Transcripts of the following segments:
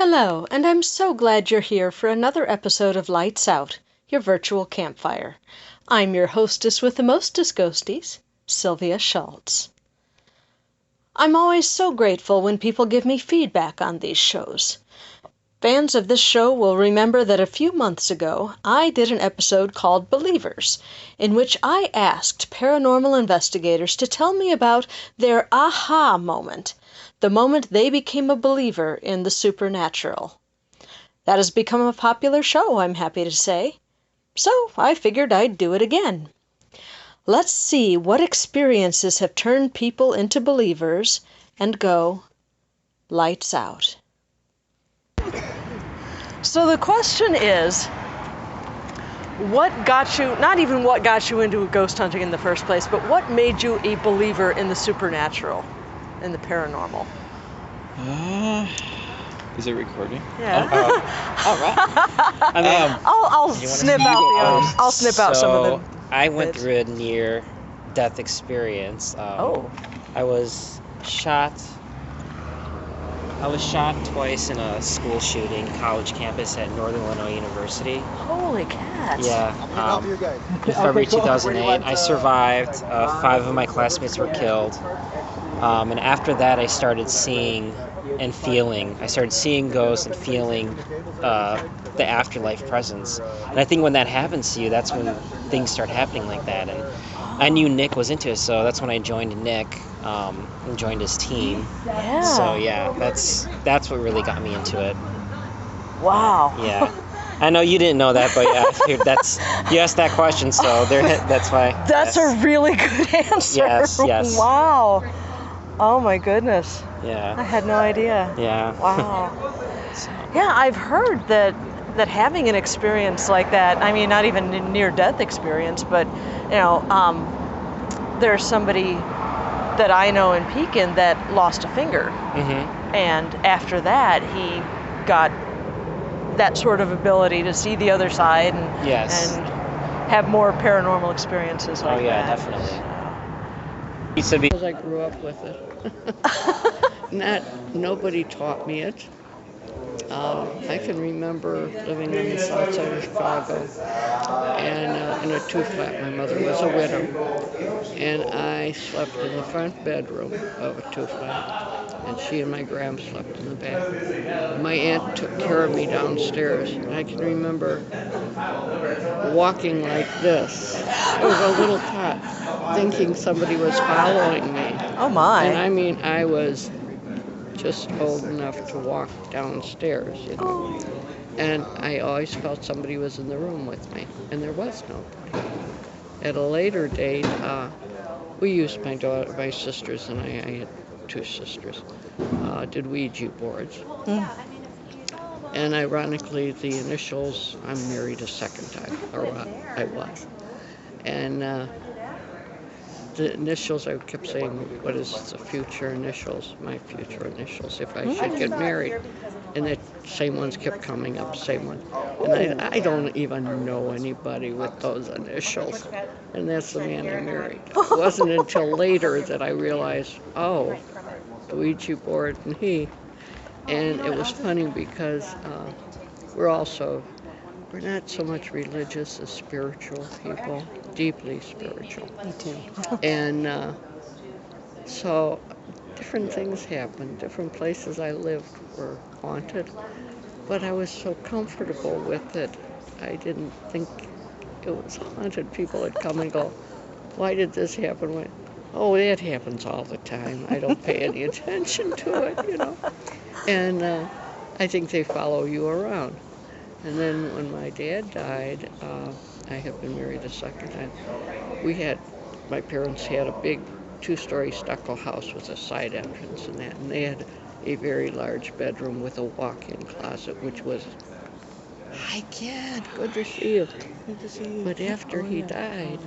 Hello, and I'm so glad you're here for another episode of Lights Out, your virtual campfire. I'm your hostess with the mostest ghosties, Sylvia Shults. I'm always so grateful when people give me feedback on these shows. Fans of this show will remember that a few months ago, I did an episode called Believers, in which I asked paranormal investigators to tell me about their aha moment, the moment they became a believer in the supernatural. That has become a popular show, I'm happy to say. So I figured I'd do it again. Let's see what experiences have turned people into believers and go lights out. So the question is, what got you, not even what got you into ghost hunting in the first place, but what made you a believer in the supernatural, in the paranormal? Is it recording? Yeah. All right. I mean, I'll snip out I'll snip out some of them. I went through a near-death experience. I was shot twice in a school shooting, college campus at Northern Illinois University. Holy cats. Yeah. In February 2008. I survived. 5 of my classmates were killed. And after that, I started seeing and feeling. I started seeing ghosts and feeling the afterlife presence. And I think when that happens to you, that's when things start happening like that. And I knew Nick was into it, so that's when I joined Nick and joined his team. Yeah. So yeah, that's what really got me into it. Wow. Yeah. I know you didn't know that, but yeah, I figured you asked that question, so that's why. That's a really good answer. Yes. Wow. Oh my goodness. Yeah. I had no idea. Yeah. Wow. Yeah, I've heard that having an experience like that, I mean, not even a near-death experience, but, there's somebody that I know in Pekin that lost a finger. Mm-hmm. And after that, he got that sort of ability to see the other side and have more paranormal experiences like that. Oh, yeah, definitely. Because I grew up with it. Nobody taught me it. I can remember living on the south side of Chicago and in a two-flat. My mother was a widow, and I slept in the front bedroom of a two-flat, and she and my gram slept in the back. My aunt took care of me downstairs, and I can remember walking like this. It was a little cot, thinking somebody was following me. Oh my. And I mean, I was just old enough to walk downstairs, And I always felt somebody was in the room with me, and there was nobody. At a later date, we used my sisters, and I had 2 sisters, did Ouija boards. And ironically, the initials, I'm married a second time, or I was. And the initials, I kept saying, what is the future initials? My future initials, if I should get married. And the same ones kept coming up, same one. And I don't even know anybody with those initials. And that's the man I married. It wasn't until later that I realized, the Ouija board and he. And it was funny because we're not so much religious as spiritual people, deeply spiritual. Me too. And so different things happened. Different places I lived were haunted, but I was so comfortable with it. I didn't think it was haunted. People would come and go, why did this happen? Oh, that happens all the time. I don't pay any attention to it, And I think they follow you around. And then when my dad died, I have been married a second time. My parents had a big 2-story stucco house with a side entrance and that, and they had a very large bedroom with a walk-in closet, which was, hi kid, good to see you. Good to see you. But after he died,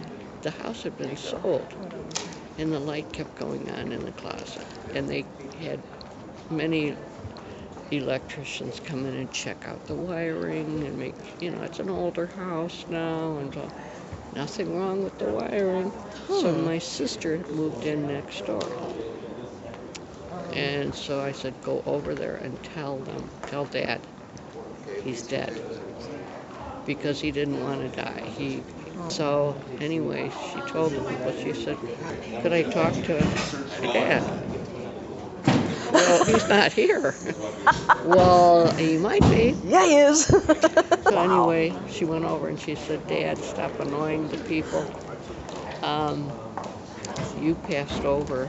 the house had been sold, and the light kept going on in the closet, and they had many electricians come in and check out the wiring and make, it's an older house now, and nothing wrong with the wiring. So my sister moved in next door. And so I said, go over there and tell Dad he's dead, because he didn't want to die. So anyway, she told the people, she said, could I talk to your dad? Well, he's not here. Well, he might be. Yeah, he is. So anyway, she went over and she said, Dad, stop annoying the people. You passed over,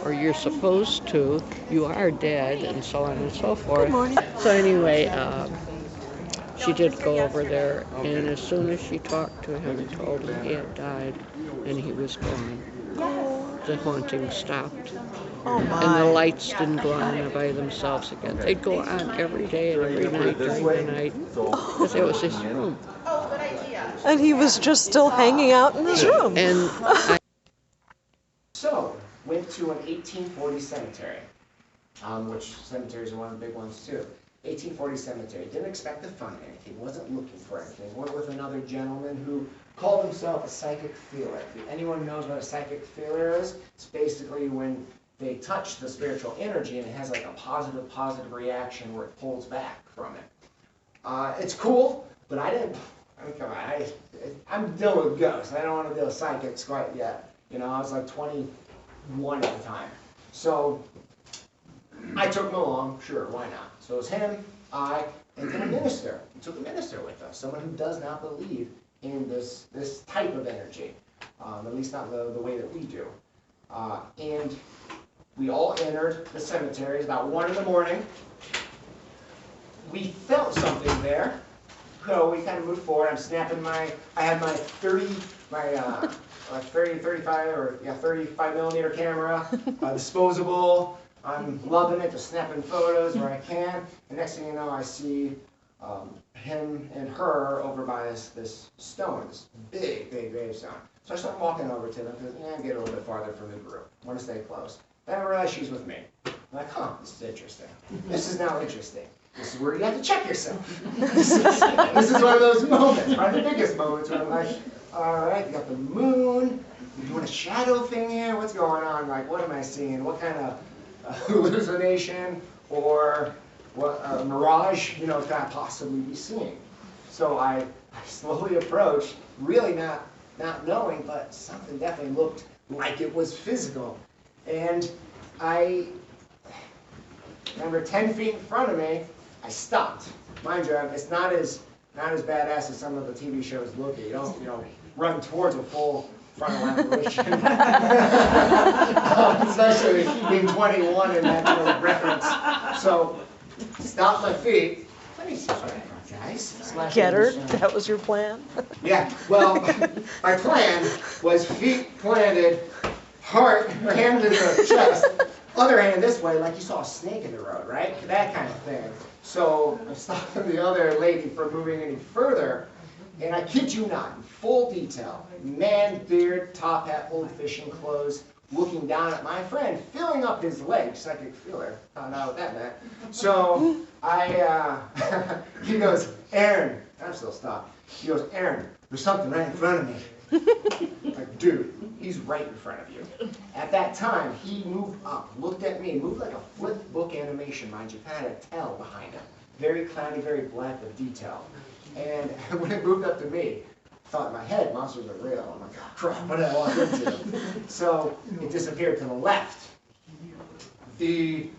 or you're supposed to. You are dead, and so on and so forth. Good morning. So anyway, she did go over there, and as soon as she talked to him and told him he had died and he was gone, the haunting stopped. Oh my. And the lights didn't go on by themselves again. They'd go on every day and every night during the night, because it was his room. And he was just still hanging out in his room. And So, went to an 1840 cemetery, which cemeteries are one of the big ones too. 1840 cemetery. Didn't expect to find anything, wasn't looking for anything. Went with another gentleman who called himself a psychic feeler. If anyone knows what a psychic feeler is, it's basically when they touch the spiritual energy and it has like a positive reaction where it pulls back from it. It's cool, but come on, I'm dealing with ghosts. I don't want to deal with psychics quite yet. You know, I was like 21 at the time. So I took him along, sure, why not? So it was him, I, and then a minister. We took a minister with us, someone who does not believe in this type of energy, at least not the way that we do. And we all entered the cemetery. It was about 1 in the morning. We felt something there. So we kind of moved forward. I'm snapping I had my 35 millimeter camera, disposable. I'm loving it, just snapping photos where I can. The next thing you know, I see him and her over by this stone, this big gravestone. So I start walking over to them because get a little bit farther from the group. I want to stay close. Then I realize she's with me. I'm like, huh, this is interesting. This is now interesting. This is where you have to check yourself. This is one of those moments, probably the biggest moments where I'm like, all right, you got the moon. You're doing a shadow thing here. What's going on? Like, what am I seeing? What kind of hallucination or what mirage, could I possibly be seeing? So I slowly approached, really not knowing, but something definitely looked like it was physical. And I remember 10 feet in front of me, I stopped. Mind you, it's not as badass as some of the TV shows look at. You don't, run towards a full frontal apparition. Especially being 21 and that sort of reference. So, stopped my feet. Let me see what I got, guys. Get her? That was your plan? Yeah, well, my plan was feet planted, hand in the chest, other hand this way, like you saw a snake in the road, right? That kind of thing. So I stopped the other lady from moving any further, and I kid you not, in full detail, man, beard, top hat, old fishing clothes, looking down at my friend, filling up his leg, psychic feeler, found out what that meant. So he goes, Aaron, I'm still stopped. He goes, Aaron, there's something right in front of me. Like, dude, he's right in front of you. At that time, he moved up, looked at me, moved like a flip book animation, mind you, had a tail behind him. Very cloudy, very black with detail. And when it moved up to me, I thought in my head, monsters are real. I'm like, oh crap, what did I walk into? So it disappeared to the left. The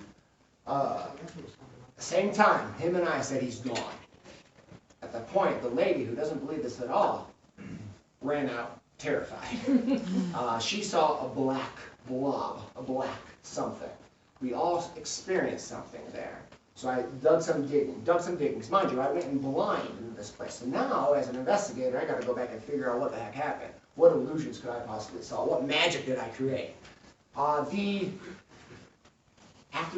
same time, him and I said he's gone. At that point, the lady, who doesn't believe this at all, ran out terrified. She saw a black blob, a black something. We all experienced something there. So I dug some digging. Because mind you, I went in blind into this place. So now, as an investigator, I got to go back and figure out what the heck happened. What illusions could I possibly saw? What magic did I create? After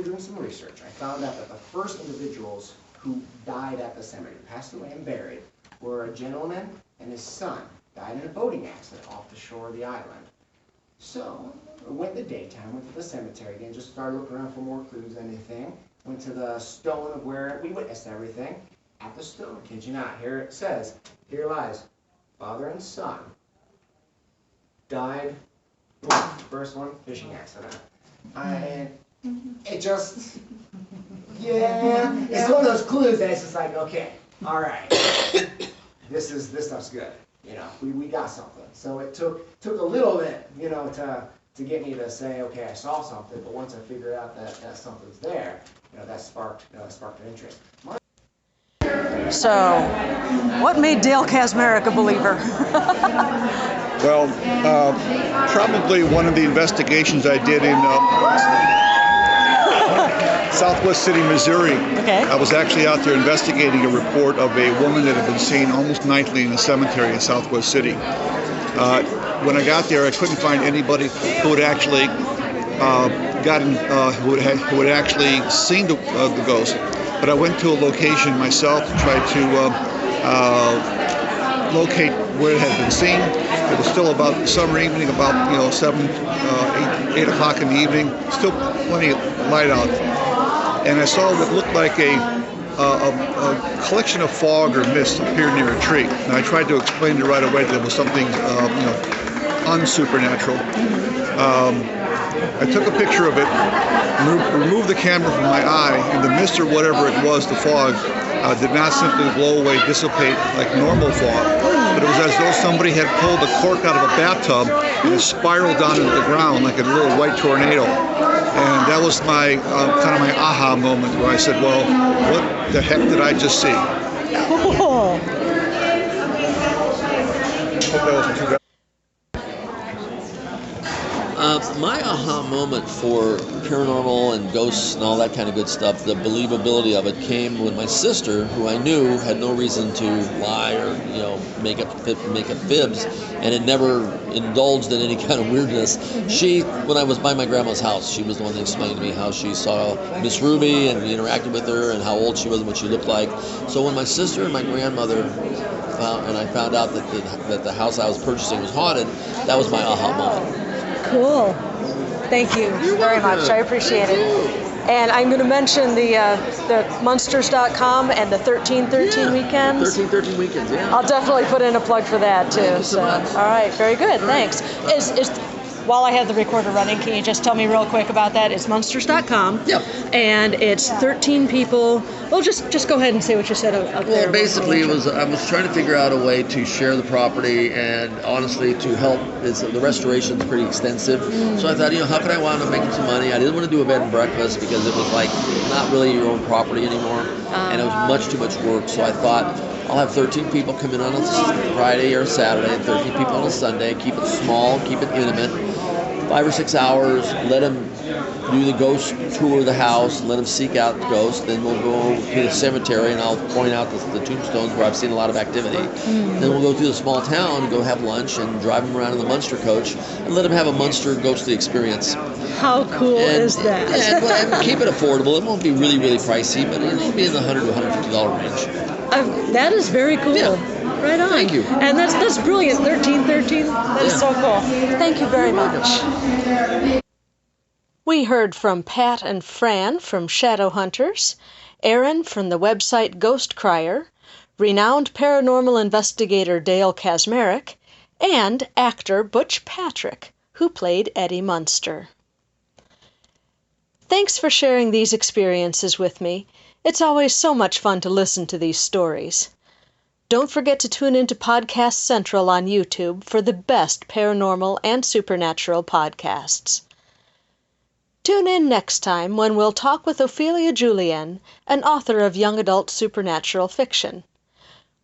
doing some research, I found out that the first individuals who died at the cemetery, passed away and buried, were a gentleman and his son. Died in a boating accident off the shore of the island. So, I went in the daytime, went to the cemetery again, just started looking around for more clues, anything. Went to the stone of where we witnessed everything. At the stone, kid you not, here it says, here lies father and son. Died, boom, first one, fishing accident. it just, yeah, it's one of those clues that it's just like, okay, all right, this stuff's good. You know, we got something. So it took a little bit, you know, to get me to say, okay, I saw something. But once I figured out that something's there, you know, that sparked an interest. So, what made Dale Kaczmarek a believer? Well, probably one of the investigations I did in Southwest City, Missouri. Okay. I was actually out there investigating a report of a woman that had been seen almost nightly in the cemetery in Southwest City. When I got there, I couldn't find anybody who had actually who had actually seen the ghost. But I went to a location myself to try to locate where it had been seen. It was still about summer evening, about 8 o'clock in the evening. Still plenty of light out, and I saw what looked like a collection of fog or mist appear near a tree. And I tried to explain it right away that it was something unsupernatural. I took a picture of it, removed the camera from my eye, and the mist or whatever it was, the fog, did not simply blow away, dissipate like normal fog, but it was as though somebody had pulled a cork out of a bathtub and it spiraled down into the ground like a little white tornado. And that was my kind of my aha moment, where I said, well, what the heck did I just see? Cool. Hope that wasn't too bad. My aha moment for paranormal and ghosts and all that kind of good stuff, the believability of it, came when my sister, who I knew had no reason to lie or make up fibs, and had never indulged in any kind of weirdness. She, when I was by my grandma's house, she was the one that explained to me how she saw Miss Ruby and interacted with her and how old she was and what she looked like. So when my sister and my grandmother I found out that the house I was purchasing was haunted, that was my aha moment. Cool. Thank you very much. I appreciate it. And I'm going to mention the Munsters.com and the 1313 weekends. 1313 weekends, yeah. I'll definitely put in a plug for that too. Thank you so much. All right, very good. Thanks. While I have the recorder running, can you just tell me real quick about that? It's Munsters.com. Yep. And it's 13 people. Well, just go ahead and say what you said up there. Well, basically, I was trying to figure out a way to share the property, and honestly, to help. The restoration's pretty extensive. So I thought, how could I wind up making some money? I didn't want to do a bed and breakfast because it was like not really your own property anymore, and it was much too much work. So I thought, I'll have 13 people come in on a Friday or Saturday, and 13 people on a Sunday. Keep it small, keep it intimate. 5 or 6 hours, let them do the ghost tour of the house, let them seek out the ghost, then we'll go to the cemetery and I'll point out the tombstones where I've seen a lot of activity. Then we'll go through the small town and go have lunch and drive them around in the Munster coach and let them have a Munster ghostly experience. How cool is that? And keep it affordable. It won't be really, really pricey, but it'll be in the $100 to $150 range. That is very cool. Yeah. Right on. Thank you. And that's brilliant. 1313. That is so cool. Thank you very much. We heard from Pat and Fran from Shadow Hunters, Aaron from the website Ghost Crier, renowned paranormal investigator Dale Kaczmarek, and actor Butch Patrick, who played Eddie Munster. Thanks for sharing these experiences with me. It's always so much fun to listen to these stories. Don't forget to tune into Podcast Central on YouTube for the best paranormal and supernatural podcasts. Tune in next time when we'll talk with Ophelia Julian, an author of young adult supernatural fiction.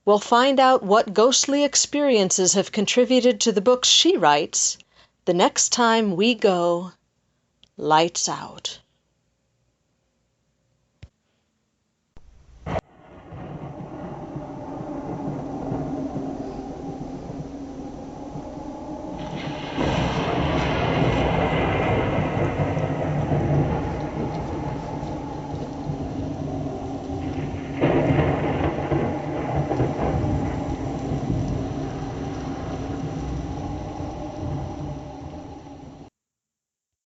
We'll find out what ghostly experiences have contributed to the books she writes the next time we go Lights Out.